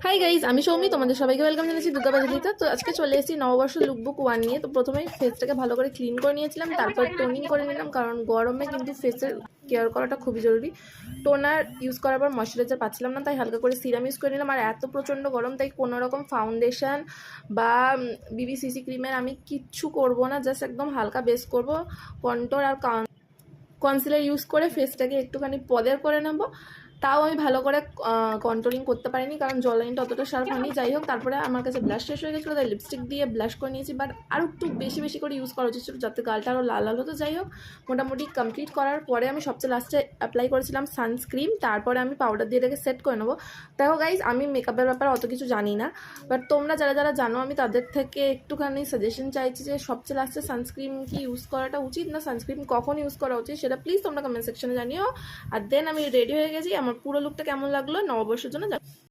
Hi guys, আমি সৌমি, তোমাদের সবাইকে ওয়েলকাম জানাচ্ছি দুর্গাবাজারিতে। তো আজকে চলে এসেছি নববর্ষ লুকবুক 1 নিয়ে। তো প্রথমেই ফেসটাকে ভালো করে ক্লিন করে নিয়েছিলাম, তারপর টোনিং করে নিলাম, কারণ গরমে কিন্তু ফেসের কেয়ার করাটা খুবই জরুরি। টোনার ইউজ করার পর ময়শ্চারাইজার পাচ্ছিলাম না, তাই হালকা করে সিরাম ইউজ করে নিলাম। আর এত প্রচণ্ড গরম, তাই কোনো রকম ফাউন্ডেশন বা বিবিসিসি ক্রিমের আমি কিচ্ছু করব না, জাস্ট একদম হালকা বেস করব। কন্ট্রোল আর কনসিলার ইউজ করে ফেসটাকে একটুখানি পদের করে নেব। তাও আমি ভালো করে কন্ট্রোলিং করতে পারিনি, কারণ জল লাইনটা অতটা শার্প হয়নি। যাই হোক, তারপরে আমার কাছে ব্লাশ শেষ হয়ে গেছিলো, তাই লিপস্টিক দিয়ে ব্লাশ করে নিয়েছি। বাট আরও একটু বেশি বেশি করে ইউজ করা উচিত ছিল, যাতে গালটা আরও লাল লাল হতো। যাই হোক, মোটামুটি কমপ্লিট করার পরে আমি সবচেয়ে লাস্টে অ্যাপ্লাই করেছিলাম সানস্ক্রিন। তারপরে আমি পাউডার দিয়ে এটাকে সেট করে নেবো। দেখো গাইজ, আমি মেকআপের ব্যাপারে অত কিছু জানি না, বাট তোমরা যারা যারা জানো, আমি তাদের থেকে একটুখানি সাজেশন চাইছি যে সবচেয়ে লাস্টে সানস্ক্রিন কি ইউজ করাটা উচিত, না সানস্ক্রিন কখন ইউজ করা উচিত, সেটা প্লিজ তোমরা কমেন্ট সেকশনে জানিও। আর দেন আমি রেডি হয়ে গেছি। আমার পুরো লুকটা কেমন লাগলো নববর্ষের জন্য